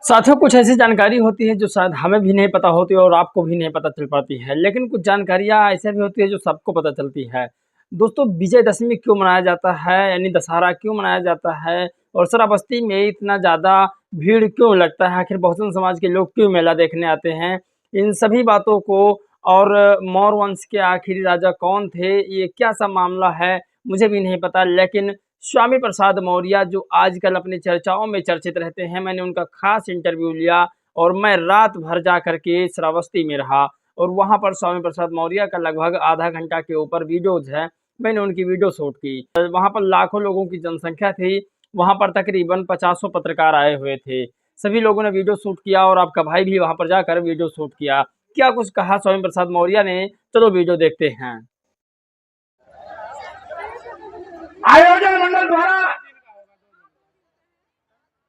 साथियों, कुछ ऐसी जानकारी होती है जो शायद हमें भी नहीं पता होती और आपको भी नहीं पता चल पाती है, लेकिन कुछ जानकारियां ऐसे भी होती है जो सबको पता चलती है। दोस्तों, विजयदशमी क्यों मनाया जाता है, यानी दशहरा क्यों मनाया जाता है, और श्रावस्ती में इतना ज़्यादा भीड़ क्यों लगता है, आखिर बहुजन समाज के लोग क्यों मेला देखने आते हैं, इन सभी बातों को, और मौर्य वंश के आखिरी राजा कौन थे, ये क्या सा मामला है, मुझे भी नहीं पता। लेकिन स्वामी प्रसाद मौर्य जो आजकल अपनी चर्चाओं में चर्चित रहते हैं, मैंने उनका खास इंटरव्यू लिया और मैं रात भर जा करके श्रावस्ती में रहा और वहां पर स्वामी प्रसाद मौर्य का लगभग आधा घंटा के ऊपर वीडियोज है। मैंने उनकी वीडियो शूट की। वहां पर लाखों लोगों की जनसंख्या थी। वहां पर तकरीबन 50 पत्रकार आए हुए थे। सभी लोगों ने वीडियो शूट किया और आपका भाई भी वहां पर जाकर वीडियो शूट किया। क्या कुछ कहा स्वामी प्रसाद मौर्य ने, चलो वीडियो देखते हैं। आयोजन मंडल द्वारा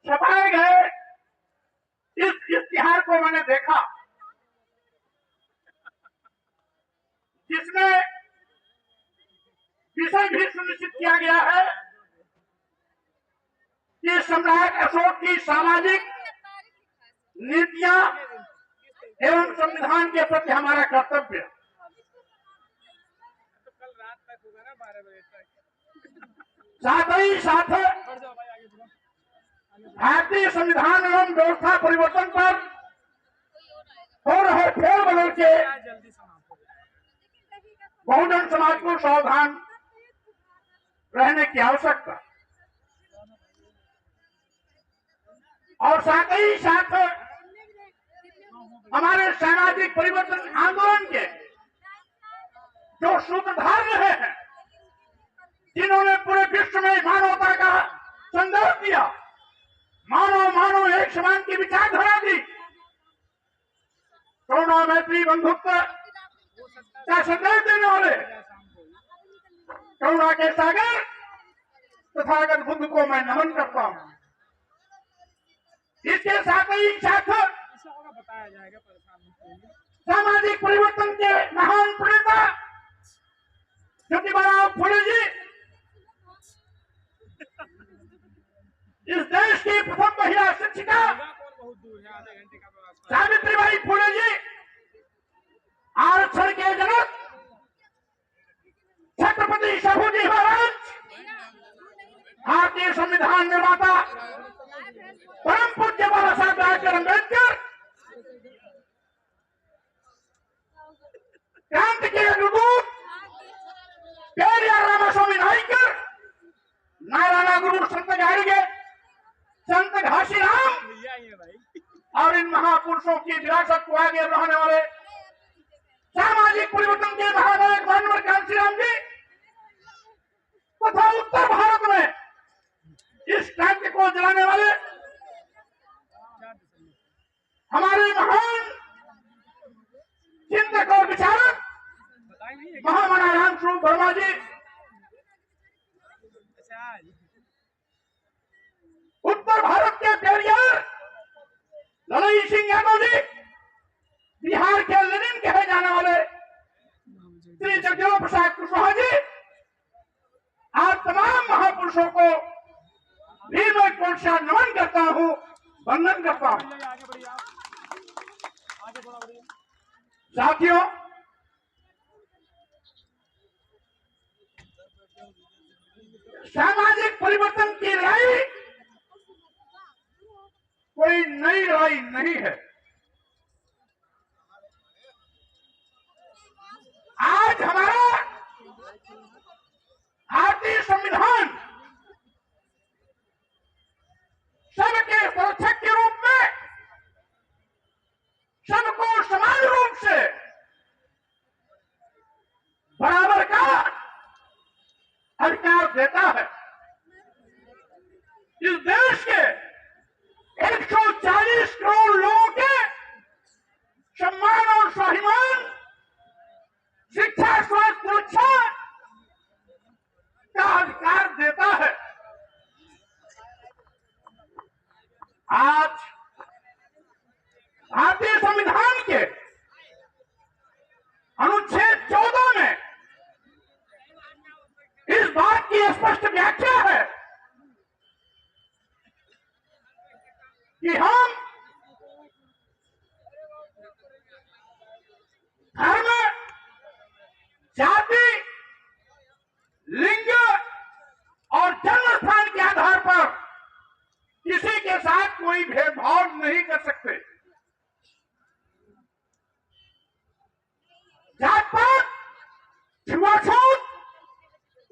छपाए गए इस इश्तिहार को मैंने देखा, जिसमें विषय भी सुनिश्चित किया गया है कि सम्राट अशोक की सामाजिक नीतियां एवं संविधान के प्रति हमारा कर्तव्य। साथ ही साथ भारतीय संविधान एवं व्यवस्था परिवर्तन पर हो रहे फेरबदल के बहुजन समाज को सावधान रहने की आवश्यकता, और साथ ही साथ हमारे सामाजिक परिवर्तन आंदोलन के जो सूत्रधार रहे हैं, जिन्होंने पूरे विश्व में मानवता का संदेश दिया, मानव मानव एक समान की विचारधारा दी, करुणा मैत्री बंधुत्व का संदेश देने वाले करुणा के सागर तथागत बुद्ध को मैं नमन करता हूं। इसके साथ ही साथ सामाजिक परिवर्तन के महान प्रणेता ज्योतिबा फुले जी, इस देश की प्रथम महिला शिक्षिका सावित्रीबाई फुले जी, आरक्षण के जनक छत्रपति शाहूजी महाराज, भारतीय संविधान निर्माता परम पूज्य बाबा साहब डॉक्टर अम्बेडकर, क्रांति के अग्रदूत पेरियार रामास्वामी नायकर, नारायण गुरु संत गाड़गे, संत घासीराम और इन महापुरुषों की विरासत को आगे बढ़ाने वाले सामाजिक परिवर्तन के महानायक मानवर कांशीराम जी, तथा उत्तर भारत में इस क्रांति को जलाने वाले हमारे महान चिंतक और विचारक महामना राम स्वरूप वर्मा जी, उत्तर भारत के पेरियार ललई सिंह यादव जी, बिहार के लेनिन कहे जाने वाले श्री जगदेव प्रसाद कुशवाहा जी, आप तमाम महापुरुषों को भी मैं कोट से नमन करता हूं, वंदन करता हूं। साथियों, सामाजिक परिवर्तन की लड़ाई कोई नई लड़ाई नहीं है। आज हमारा भारतीय संविधान सबके संरक्षक के रूप में सबको समान रूप से बराबर का अधिकार देता है। इस देश के 140 करोड़ लोगों के सम्मान और स्वाभिमान, शिक्षा, स्वास्थ्य, सुरक्षा का अधिकार देता है। आज भारतीय संविधान के अनुच्छेद 14 में इस बात की स्पष्ट व्याख्या है कि हम धर्म, जाति, लिंग और जन्म स्थान के आधार पर किसी के साथ कोई भेदभाव नहीं कर सकते। जात पात, छुआछूत,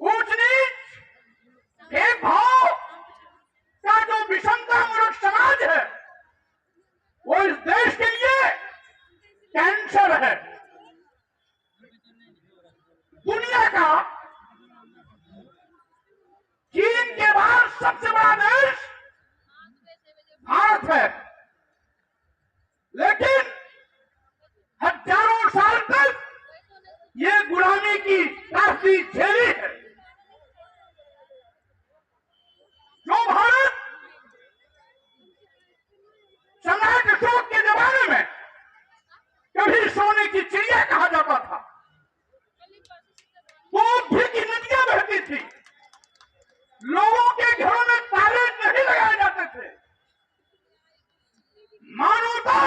ऊंच नीच, भेदभाव का जो विषमतामूलक समाज है वो इस देश के लिए कैंसर है। दुनिया का चीन के बाद सबसे बड़ा देश भारत है, लेकिन हजारों साल तक ये गुलामी की काफी झेली है। जो भारत सम्राट अशोक के जमाने में कभी सोने की चिड़िया कहा जाता था, वो घी की नदियां बहती थी, लोगों के घरों में ताले नहीं लगाए जाते थे, मानवता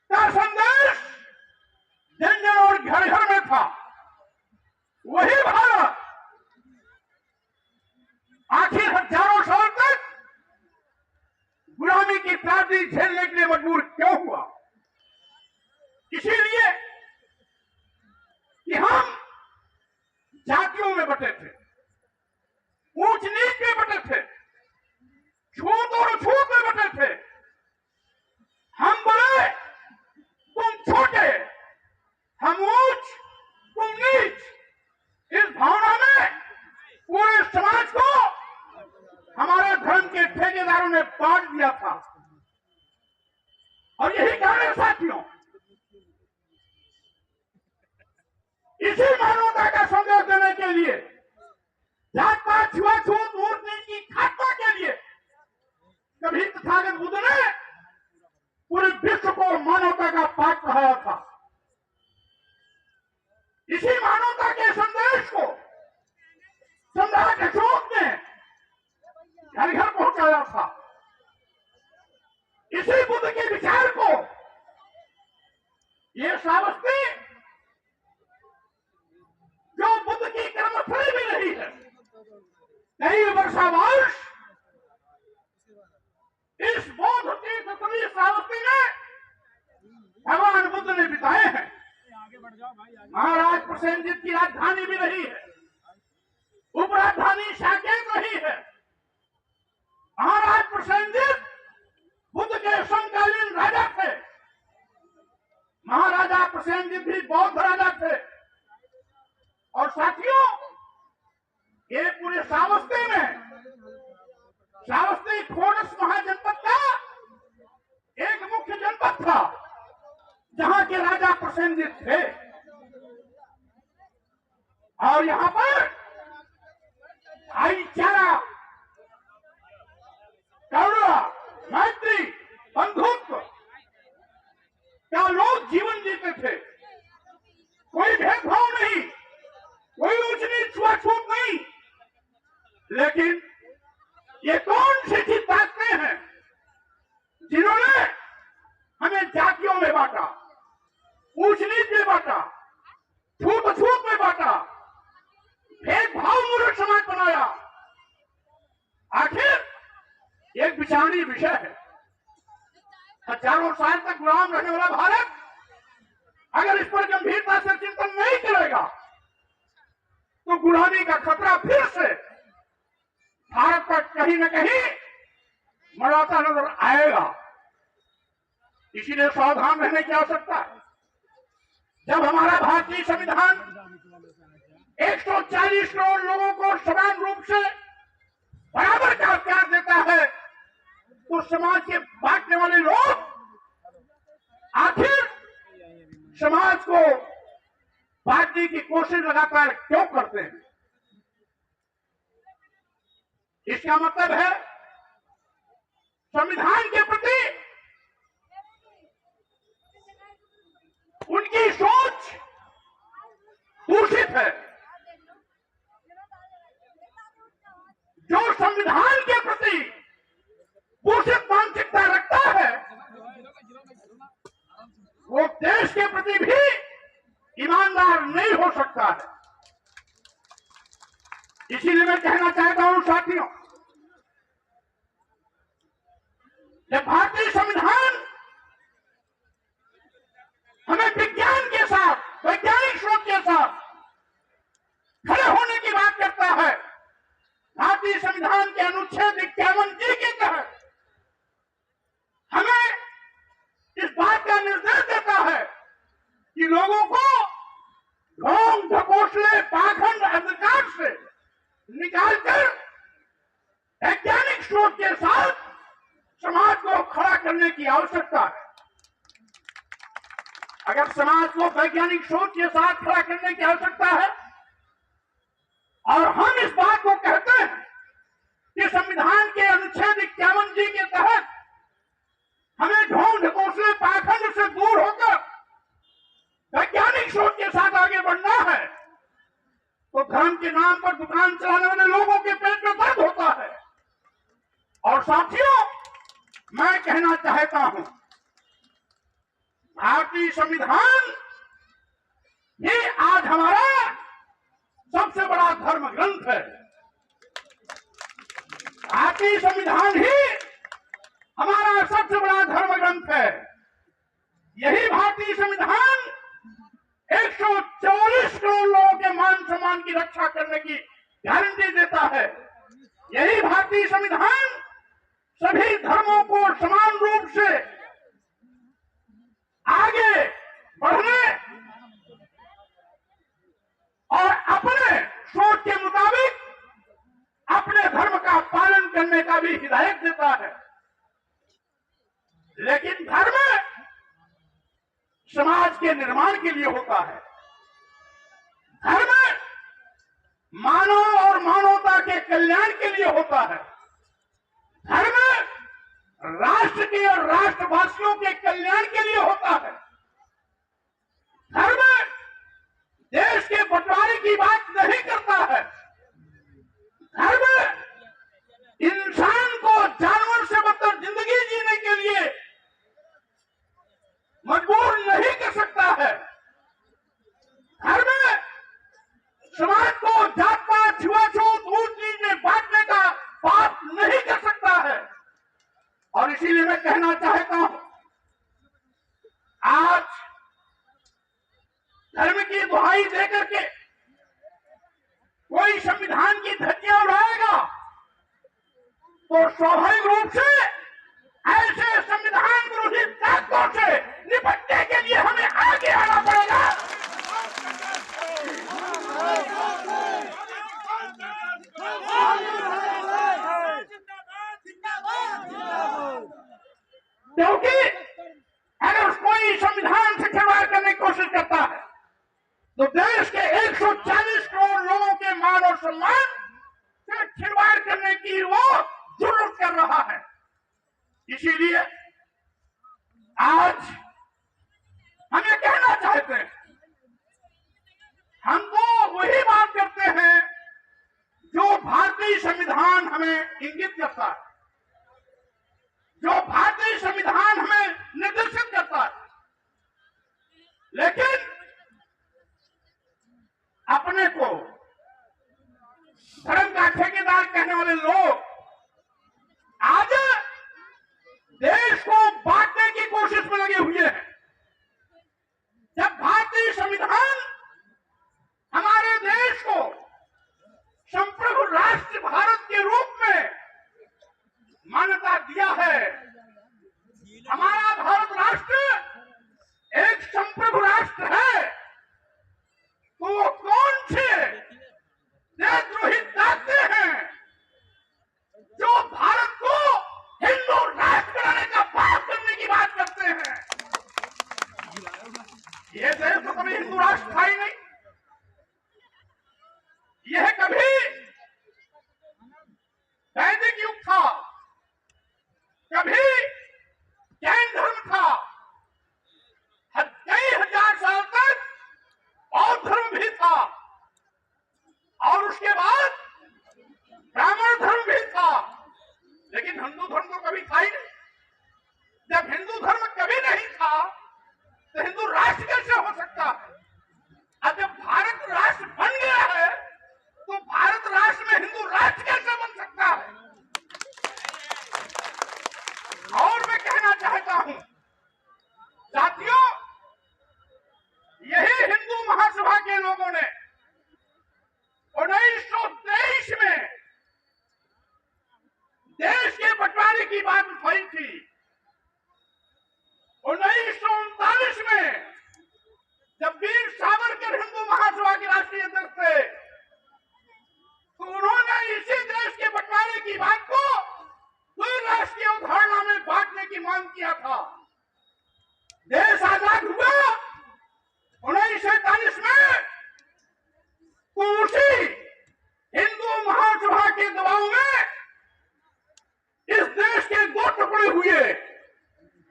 का संदेश जन जन और घर घर में था। वही भारत आखिर हजारों साल तक गुलामी की त्रासदी झेलने के लिए मजबूर क्यों हुआ? इसीलिए कि हम जातियों में बटे थे, ऊंच नीच में बटे थे, छूत और छूत में बटे थे। हम बड़े, तुम छोटे, हम ऊंच, तुम नीच, इस भावना में पूरे समाज को हमारे धर्म के ठेकेदारों ने बांट दिया था। और यही कारण है साथियों, इसी मानवता का संदेश देने के लिए, जात पात, छुआछूत, ऊंच नीच की खात्मा के लिए कभी तथागत बुद्ध ने पूरे विश्व को मानवता का पाठ पढ़ाया था। इसी मानवता के संदेश को सम्राट अशोक ने घर घर पहुंचाया था। इसी बुद्ध के विचार को ये श्रावस्ती, जो बुद्ध की कर्मस्थली भी रही है, कई वर्षावर्ष इस बौद्ध तीर्थस्थली श्रावस्ती में भगवान बुद्ध ने बिताए हैं। महाराज प्रसेनजित की राजधानी भी रही है, उपराजधानी साकेत रही है। महाराज प्रसेनजित बुद्ध के समकालीन राजा थे। महाराजा प्रसेनजित भी बौद्ध राजा थे। और साथियों, ये पूरे श्रावस्ती में, श्रावस्ती खोड़स महाजनपद का एक मुख्य जनपद था जहां के राजा प्रसेनजित थे। और यहां पर भाईचारा, करुणा, मैत्री, बंधुत्व का लोग जीवन जीते थे। कोई भेदभाव नहीं, कोई ऊंच नीच, छुआछूत नहीं। लेकिन ये कौन सी थी ताकतें हैं जिन्होंने हमें जातियों में बांटा, ऊंच नीच में बांटा, छूत छूत में बांटा, भेदभाव मूलक समाज बनाया? आखिर एक विचारणीय विषय है। हजारों साल तक गुलाम रहने वाला भारत अगर इस पर गंभीरता से चिंतन नहीं करेगा तो गुलामी का खतरा फिर से भारत पर कहीं न कहीं मंडराता नजर आएगा। इसीलिए सावधान रहने की आवश्यकता है। जब हमारा भारतीय संविधान 140 करोड़ लोगों को समान रूप से बराबर का अधिकार देता है, तो समाज के बांटने वाले लोग आखिर समाज को बांटने की कोशिश लगातार क्यों करते हैं? इसका मतलब है संविधान के प्रति उनकी सोच दूषित है। जो संविधान के प्रति जब भारतीय संविधान हमें विज्ञान के साथ, वैज्ञानिक शोध के साथ खड़े होने की बात करता है, भारतीय संविधान के अनुच्छेद 51 के तहत हमें इस बात का निर्देश देता है कि लोगों को ढोंग ढकोसले पाखंड अंधकार से निकालकर वैज्ञानिक शोध के साथ समाज को खड़ा करने की आवश्यकता है। अगर समाज को वैज्ञानिक शोध के साथ खड़ा करने की आवश्यकता है और हम इस बात को कहते हैं कि संविधान के अनुच्छेद 51 के तहत हमें ढोंग ढकोसले पाखंड से दूर होकर वैज्ञानिक शोध के साथ आगे बढ़ना है, तो धर्म के नाम पर दुकान चलाने वाले लोगों के पेट में दर्द होता है। और साथियों, मैं कहना चाहता हूं, भारतीय संविधान ये आज हमारा सबसे बड़ा धर्म ग्रंथ है। भारतीय संविधान ही हमारा सबसे बड़ा धर्म ग्रंथ है। यही भारतीय संविधान 144 करोड़ लोगों के मान सम्मान की रक्षा करने की गारंटी देता है। यही भारतीय संविधान सभी धर्मों को समान रूप से आगे बढ़ने और अपने सोच के मुताबिक अपने धर्म का पालन करने का भी हिदायत देता है। लेकिन धर्म समाज के निर्माण के लिए होता है। धर्म मानव और मानवता के कल्याण के लिए होता है। धर्म राष्ट्र के और राष्ट्रवासियों के कल्याण के लिए होता है। धर्म देश के बंटवारे की बात नहीं करता है। धर्म इंसान को जानवर से बदतर जिंदगी जीने के लिए मजबूर नहीं कर सकता है। धर्म समाज को जात पात छुआछूत ऊंच नीच में बांटने का पाप नहीं कर सकता है। और इसीलिए मैं कहना चाहता हूं, आज धर्म की दुहाई देकर के कोई संविधान की धज्जियां उड़ाएगा तो स्वाभाविक रूप से ऐसे संविधान विरोधी ताकतों से निपटने के लिए हमें आगे आना पड़ेगा। क्योंकि अगर कोई संविधान से खिलवाड़ करने की कोशिश करता है तो देश के 140 करोड़ लोगों के मान और सम्मान से खिलवाड़ करने की वो जुर्रत कर रहा है। इसीलिए आज हम ये कहना चाहते हैं, हम तो वही बात करते हैं जो भारतीय संविधान हमें इंगित करता है, जो भारतीय संविधान हमें निर्देशित करता है। लेकिन अपने को धर्म का ठेकेदार कहने वाले लोग आज देश को बांटने की कोशिश में लगे हुए हैं। जब भारतीय संविधान हमारे देश को संप्रभु राष्ट्र भारत के रूप में मान्यता दिया है, हमारा भारत राष्ट्र एक संप्रभु राष्ट्र है, तो वो कौन से देशद्रोही ताकतें हैं जो भारत को हिंदू राष्ट्र बनाने का पाप करने की बात करते हैं? यह देश तो कभी हिंदू राष्ट्र था ही नहीं। यह कभी वैदिक युग था, कभी जैन धर्म था, कई हजार साल तक बौद्ध धर्म भी था, और उसके बाद ब्राह्मण धर्म भी था, लेकिन हिंदू धर्म तो कभी था ही नहीं। जब हिंदू धर्म कभी नहीं था तो हिंदू राष्ट्र कैसे हो सकता है? अब जब भारत राष्ट्र बन गया है तो भारत राष्ट्र में हिंदू राष्ट्र कैसे बन सकता है? और दफाई थी। 1939 में जब वीर सावरकर हिंदू महासभा के राष्ट्रीय अध्यक्ष थे, तो उन्होंने इसी देश के बंटवारे की बात को दो राष्ट्रीय अवधारणा में बांटने की मांग किया था। देश आजाद हुआ 1947 में, तो उसी हिंदू महासभा के दबाव में इस देश के दो टुकड़े हुए,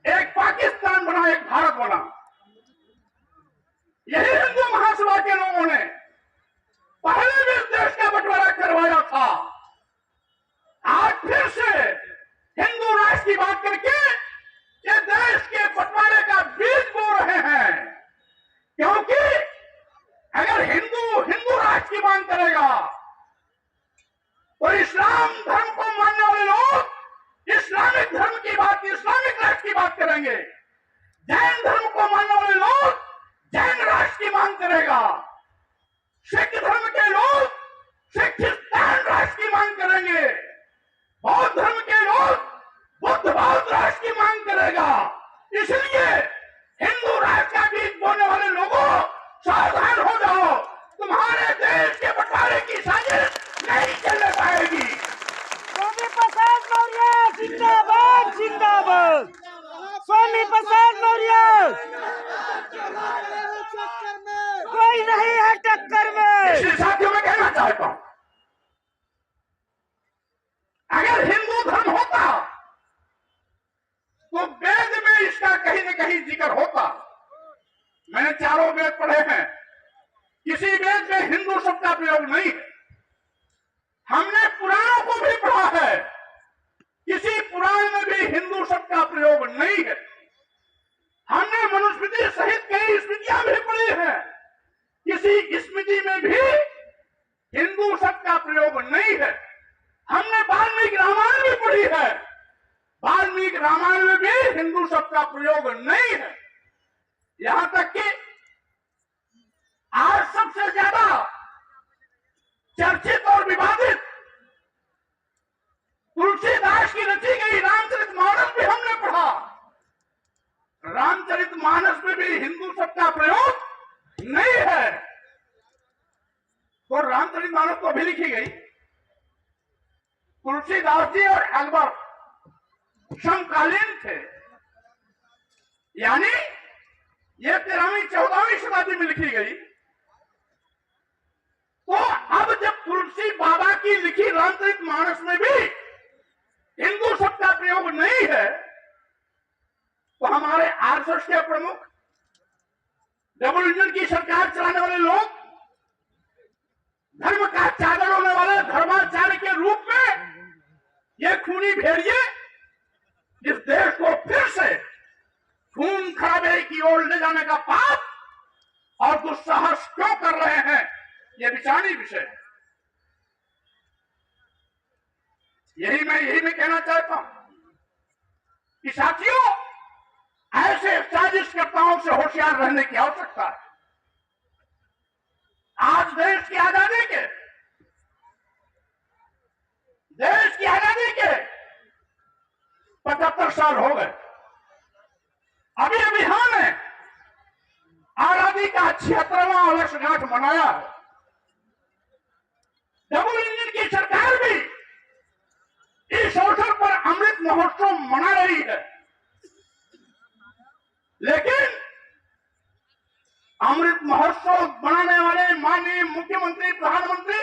एक पाकिस्तान बना, एक भारत बना। यही हिंदू महासभा के लोगों ने पहले भी इस देश का बंटवारा करवाया था। आज फिर से हिंदू राष्ट्र की बात करके ये देश के बंटवारे का बीज बो रहे हैं, क्योंकि अगर हिंदू राष्ट्र की मांग करेगा तो इस्लाम धर्म को मानने वाले लोग इस्लामिक धर्म की बात, इस्लामिक राष्ट्र की बात करेंगे। जैन धर्म को मानने वाले लोग जैन राष्ट्र की मांग करेगा। सिख धर्म के लोग सिखिस्तान राष्ट्र की मांग करेंगे। बौद्ध धर्म के लोग बुद्ध बौद्ध राष्ट्र की मांग करेगा। इसलिए हिंदू राष्ट्र का बीज बोने वाले लोगों, सावधान हो जाओ, तुम्हारे देश के बंटवारे की साजिश नहीं चलने पाएगी। स्वामी प्रसाद मौर्य जिंदाबाद जिंदाबाद। स्वामी प्रसाद मौर्य कोई नहीं है टक्कर में। इसलिए साथियों मैं कहना चाहता हूं, अगर हिंदू धर्म होता तो वेद में इसका कहीं न कहीं जिक्र होता। मैंने चारों वेद पढ़े हैं, किसी वेद में हिंदू शब्द का प्रयोग नहीं है। हमने पुराणों को भी पढ़ा है, किसी पुराण में भी हिंदू शब्द का प्रयोग नहीं है। हमने मनुस्मृति सहित कई स्मृतियां भी पढ़ी हैं, किसी स्मृति में भी हिंदू शब्द का प्रयोग नहीं है। हमने वाल्मीकि रामायण भी पढ़ी है, वाल्मीकि रामायण में भी हिंदू शब्द का प्रयोग नहीं है। यहां तक कि आज सबसे ज्यादा चर्चित और विवादित तुलसीदास की रची गई रामचरितमानस भी हमने पढ़ा। रामचरितमानस में भी हिंदू शब्द का प्रयोग नहीं है। तो रामचरितमानस तो भी लिखी गई। तुलसीदास जी और अकबर समकालीन थे, यानी ये 13वीं 14वीं शताब्दी में लिखी गई। तो अब जब तुलसी बाबा की लिखी रामचरितमानस में भी हिंदू शब्द का प्रयोग नहीं है, तो हमारे आरएसएस के प्रमुख, डबल इंजन की सरकार चलाने वाले लोग, धर्म का चादर होने वाले धर्माचार्य के रूप में ये खूनी भेड़िए इस देश को फिर से खून खराबे की ओर ले जाने का पाप और दुस्साहस क्यों कर रहे हैं, ये विचारणीय विषय है। यही मैं कहना चाहता हूं कि साथियों, ऐसे साजिशकर्ताओं से होशियार रहने की आवश्यकता है। आज देश की आजादी के 75 साल हो गए। अभी अभी हमने आजादी का 76वां वर्षगांठ मनाया है। डबल इंजन की सरकार भी इस अवसर पर अमृत महोत्सव मना रही है, लेकिन अमृत महोत्सव मनाने वाले माननीय मुख्यमंत्री, प्रधानमंत्री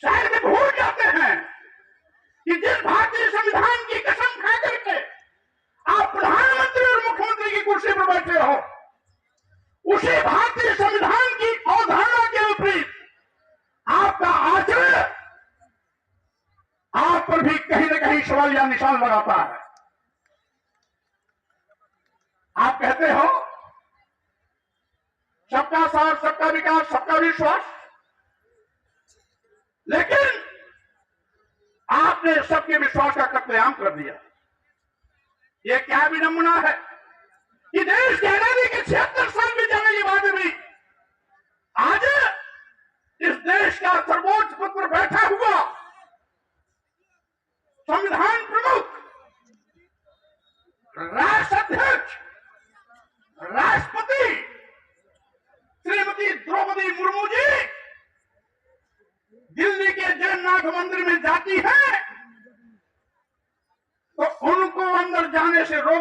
शायद भी भूल जाते हैं कि जिस भारतीय संविधान की कसम खा करके आप प्रधानमंत्री और मुख्यमंत्री की कुर्सी पर बैठे हो, उसी भारतीय संविधान की अवधारणा के विपरीत आपका आचरण आप पर भी कहीं न कहीं सवाल या निशान लगाता है। आप कहते हो सबका साथ, सबका विकास, सबका विश्वास, लेकिन आपने सबके विश्वास का कत्लेआम कर दिया। यह क्या विडंबना है कि देश की आजादी के 76 साल में जाने के बाद भी आज इस देश का सर्वोच्च पद पर बैठा हुआ, संविधान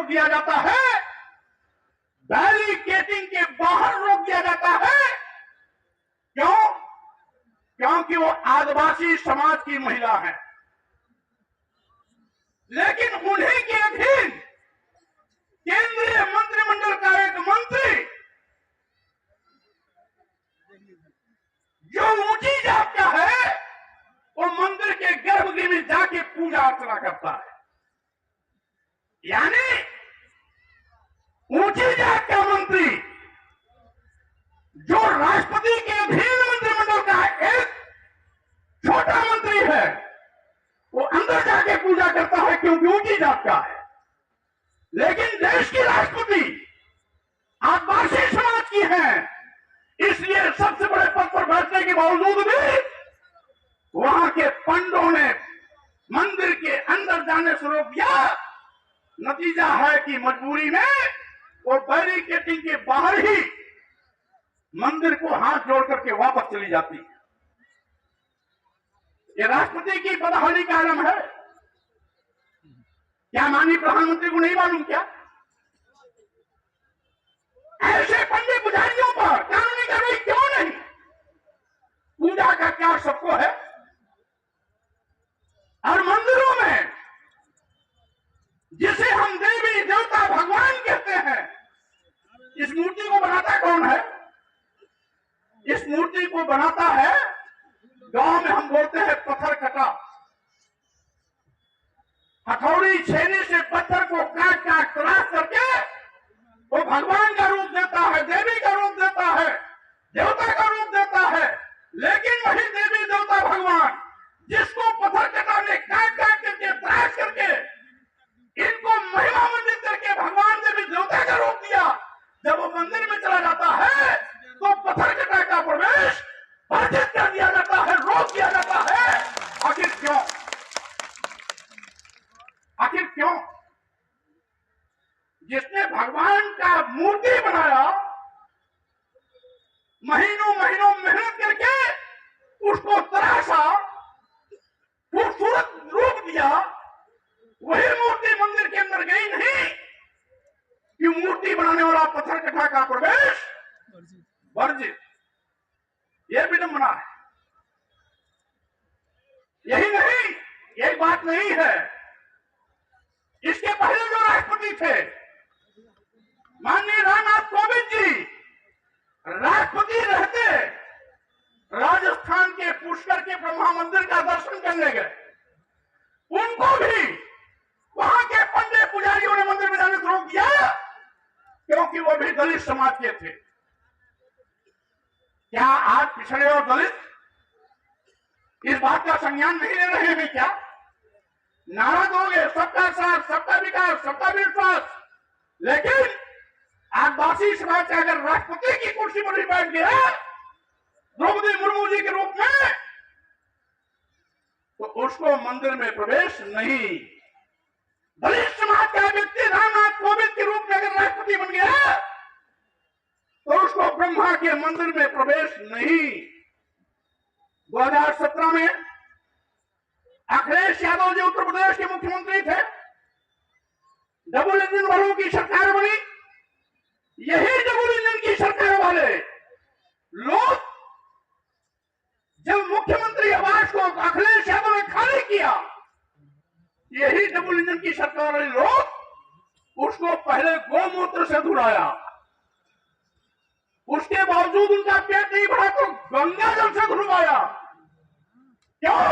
दिया जाता है, बैरिकेडिंग के बाहर रोक दिया जाता है। क्यों? क्योंकि वो आदिवासी समाज की महिला है। लेकिन उन्हीं के अधीन केंद्रीय मंत्रिमंडल का एक मंत्री जो ऊंची जात का है, वो मंदिर के गर्भगृह में जाके पूजा अर्चना करता है। यानी ऊंची जात का मंत्री जो राष्ट्रपति के अधीन मंत्रिमंडल का एक छोटा मंत्री है, वो अंदर जाके पूजा करता है क्योंकि ऊंची जात का है। लेकिन देश की राष्ट्रपति आदिवासी समाज की है, इसलिए सबसे बड़े पद पर बैठने के बावजूद भी वहां के पंडों ने मंदिर के अंदर जाने से रोक दिया। नतीजा है कि मजबूरी में वो बैरिकेडिंग के बाहर ही मंदिर को हाथ जोड़ करके वापस चली जाती है। ये राष्ट्रपति की बदहाली का आलम है। क्या माननीय प्रधानमंत्री को नहीं मालूम क्या? ऐसे पंडे पुजारियों पर कानूनी कार्रवाई क्यों नहीं? पूजा का क्या सबको है। और मंदिरों में जिसे हम देवी देवता भगवान कहते हैं, इस मूर्ति को बनाता कौन है? इस मूर्ति को बनाता है, गांव में हम बोलते हैं पत्थर कटा। हथौड़ी छेनी से पत्थर को काट काट तराश करके वो भगवान का रूप देता है, देवी का रूप देता है, देवता का रूप देता है। लेकिन वही देवी देवता भगवान जिसको पत्थर कटा ने काट काट करके तराश करके इनको महिमा मंडित करके भगवान देवी देवता का रूप दिया, जब वो मंदिर में चला जाता है तो पत्थर कटा का प्रवेश वर्जित कर दिया जाता है, रोक दिया जाता है। आखिर क्यों? आखिर क्यों? जिसने भगवान का मूर्ति बनाया, महीनों महीनों मेहनत करके उसको तराशा, खूबसूरत रूप दिया, वही मूर्ति मंदिर के अंदर गई नहीं कि मूर्ति बनाने वाला पत्थर कटा का प्रवेश वर्जित। यह विडंबना है। यही नहीं, यही बात नहीं है। इसके पहले जो राष्ट्रपति थे माननीय रामनाथ कोविंद जी, राष्ट्रपति रहते राजस्थान के पुष्कर के ब्रह्मा मंदिर का दर्शन करने गए। उनको भी वहां के पंडे पुजारियों ने मंदिर में जाने से रोक दिया क्योंकि वो भी दलित समाज के थे। क्या आज पिछड़े और दलित इस बात का संज्ञान नहीं ले रहे हैं क्या? नारा दोगे सबका साथ, सबका विकास, सबका विश्वास, लेकिन आदिवासी समाज से अगर राष्ट्रपति की कुर्सी पर भी बैठ गया द्रौपदी मुर्मू जी के रूप में, तो उसको मंदिर में प्रवेश नहीं। दलित समाज का व्यक्ति रामनाथ कोविंद के रूप में अगर राष्ट्रपति बन गया तो उसको ब्रह्मा के मंदिर में प्रवेश नहीं। 2017 में अखिलेश यादव जी उत्तर प्रदेश के मुख्यमंत्री थे, डबल इंजन वालों की सरकार बनी। यही डबल इंजन की सरकार वाले लोग जब मुख्यमंत्री आवास को अखिलेश यादव ने खाली किया, यही डबल इंजन की सरकार वाले लोग उसको पहले गोमूत्र से धुलाया, उसके बावजूद उनका पेट नहीं भरा तो गंगा जल से धुलवाया। क्यों?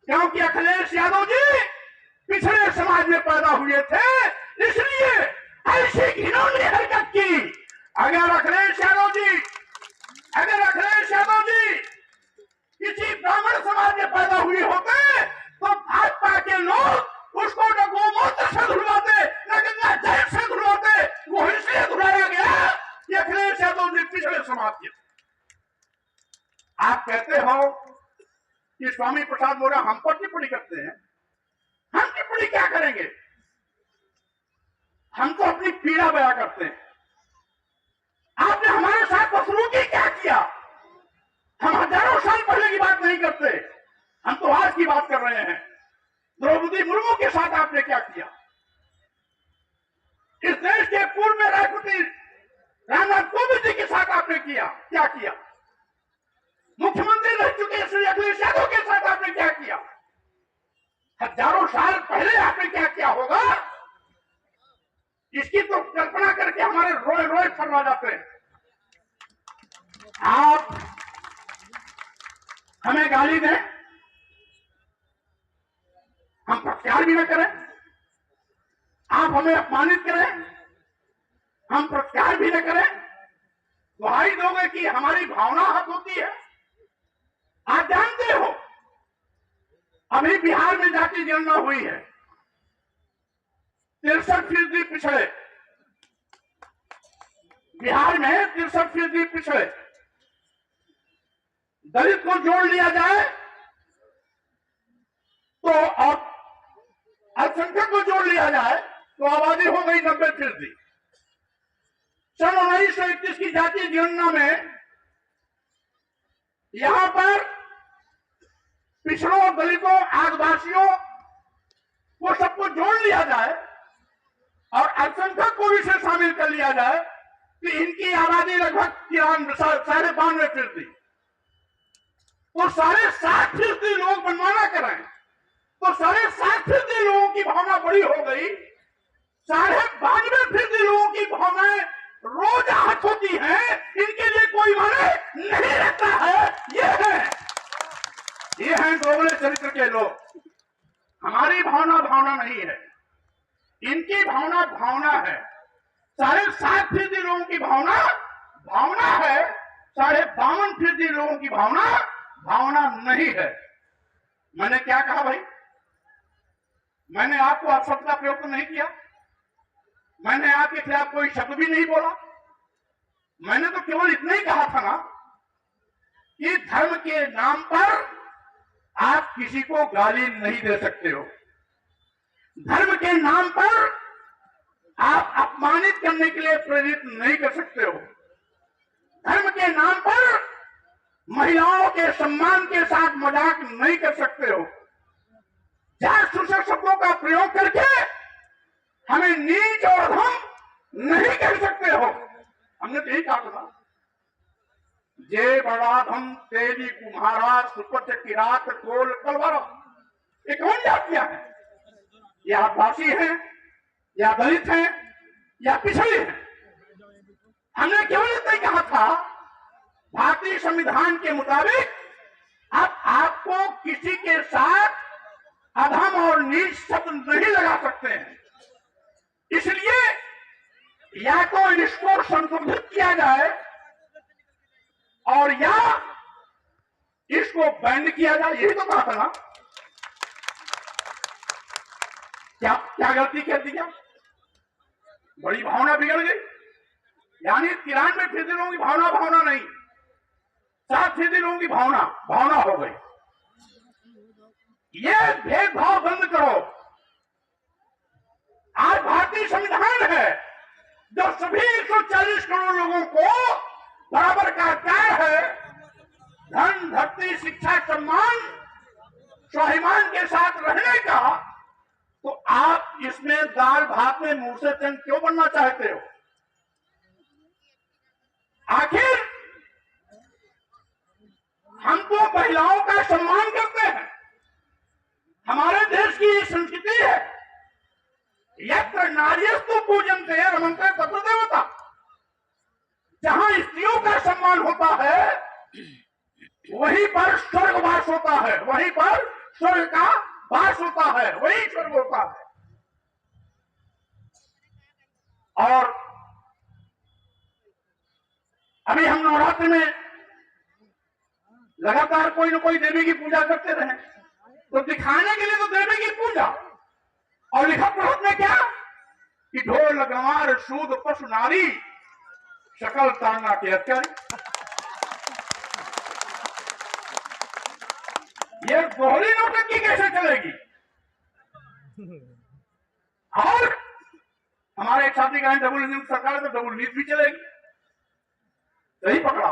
क्योंकि अखिलेश यादव जी पिछड़े समाज में पैदा हुए थे, इसलिए ऐसी घिनौनी हरकत की। अगर अखिलेश यादव जी किसी ब्राह्मण समाज में पैदा हुए होते तो भाजपा के लोग उसको न गोमूत्र से धुलवाते, न गंगा जल से धुलवाते। वो इसलिए धुलाया गया कि अखिलेश यादव जी पिछड़े समाज के। आप कहते हो कि स्वामी प्रसाद मौर्य हम पर टिप्पणी करते हैं। हम टिप्पणी क्या करेंगे? हम तो अपनी पीड़ा बयां करते हैं। आपने हमारे साथ बदसलूकी क्या किया? हम हजारों साल पहले की बात नहीं करते, हम तो आज की बात कर रहे हैं। द्रौपदी मुर्मू के साथ आपने क्या किया? इस देश के पूर्व में राष्ट्रपति रामनाथ कोविंद जी के साथ आपने किया, क्या किया? मुख्यमंत्री रह चुके श्री अखिलेश यादव के साथ आपने क्या किया? हजारों साल पहले आपने क्या किया होगा, इसकी तो कल्पना करके हमारे रोए रोए फरवा जाते हैं। आप हमें गाली दें, हम प्रतिकार भी न करें, आप हमें अपमानित करें, हम प्रतिकार भी न करें, दुहाई दोगे कि हमारी भावना हक होती है। आप जानते हो अभी बिहार में जाति गणना हुई है, 63% पिछड़े, बिहार में 63% पिछड़े। दलित को जोड़ लिया जाए तो, और अल्पसंख्यक को जोड़ लिया जाए तो आबादी हो गई 90%। सन 1931 की जातीय गणना में यहां पर पिछड़ों, दलितों, आदिवासियों को सबको जोड़ लिया जाए और अल्पसंख्यक को भी इसे शामिल कर लिया जाए तो इनकी आबादी लगभग 92.5%। तो 60% लोग मनमाना करें तो 60% लोगों की भावना बड़ी हो गई। 92% लोगों की भावनाएं रोज आहत होती हैं, इनके लिए कोई माने नहीं रहता है। ये हैं दोगले चरित्र के लोग। हमारी भावना भावना नहीं है, इनकी भावना भावना है। 60% लोगों की भावना भावना है, 52% लोगों की भावना भावना नहीं है। मैंने क्या कहा भाई? मैंने आपको अपशब्द का प्रयोग तो नहीं किया, मैंने आपके खिलाफ कोई शब्द भी नहीं बोला। मैंने तो केवल इतना ही कहा था ना कि धर्म के नाम पर आप किसी को गाली नहीं दे सकते हो, धर्म के नाम पर आप अपमानित करने के लिए प्रेरित नहीं कर सकते हो, धर्म के नाम पर महिलाओं के सम्मान के साथ मजाक नहीं कर सकते हो, जासूसी शब्दों का प्रयोग करके हमें नीच और अधम नहीं कर सकते हो। हमने तो यही कहा था, जे बड़ाधम तेरी कुम्हारा सुपथ किरात कोल कलवारा। ये कौन जातियां हैं? या आदिवासी हैं, या दलित हैं, या पिछड़े हैं। हमने केवल इतना ही कहा था, भारतीय संविधान के मुताबिक अब आपको किसी के साथ अधम और नीच शब्द नहीं लगा सकते हैं। इसलिए या तो इसको संशोधित किया जाए और या इसको बैन किया जाए। यही तो कहा था ना। क्या क्या गलती कर दी? क्या बड़ी भावना बिगड़ गई? यानी 93% लोगों की भावना भावना नहीं, 60% लोगों की भावना भावना हो गई। ये भेदभाव बंद करो। आज भारतीय संविधान है जो सभी 140 करोड़ लोगों को बराबर का अधिकार है। धन, धरती, शिक्षा, सम्मान, स्वाभिमान के साथ रहने का। तो आप इसमें दाल भात में मूर्छे चंद क्यों बनना चाहते हो? आखिर हम तो महिलाओं का सम्मान करते हैं, हमारे देश की ये संस्कृति है। यत्र नार्यस्तु पूजन्ते रमन्ते तत्र देवता। जहां स्त्रियों का सम्मान होता है वहीं पर स्वर्ग वास होता है, वहीं पर स्वर्ग का वास होता है, वही स्वर्ग होता है। और अभी हम नवरात्र में लगातार कोई न कोई देवी की पूजा करते रहे, तो दिखाने के लिए तो देवी की पूजा, और लिखा पढ़त में क्या कि ढोल गंवार सूद पशु नारी शकल ताना के अत्यारी। ये दोहरी नौटंकी कैसे चलेगी? और हमारे एक साथी कहें डबल इंजन सरकार तो डबल नीति भी चलेगी। सही पकड़ा।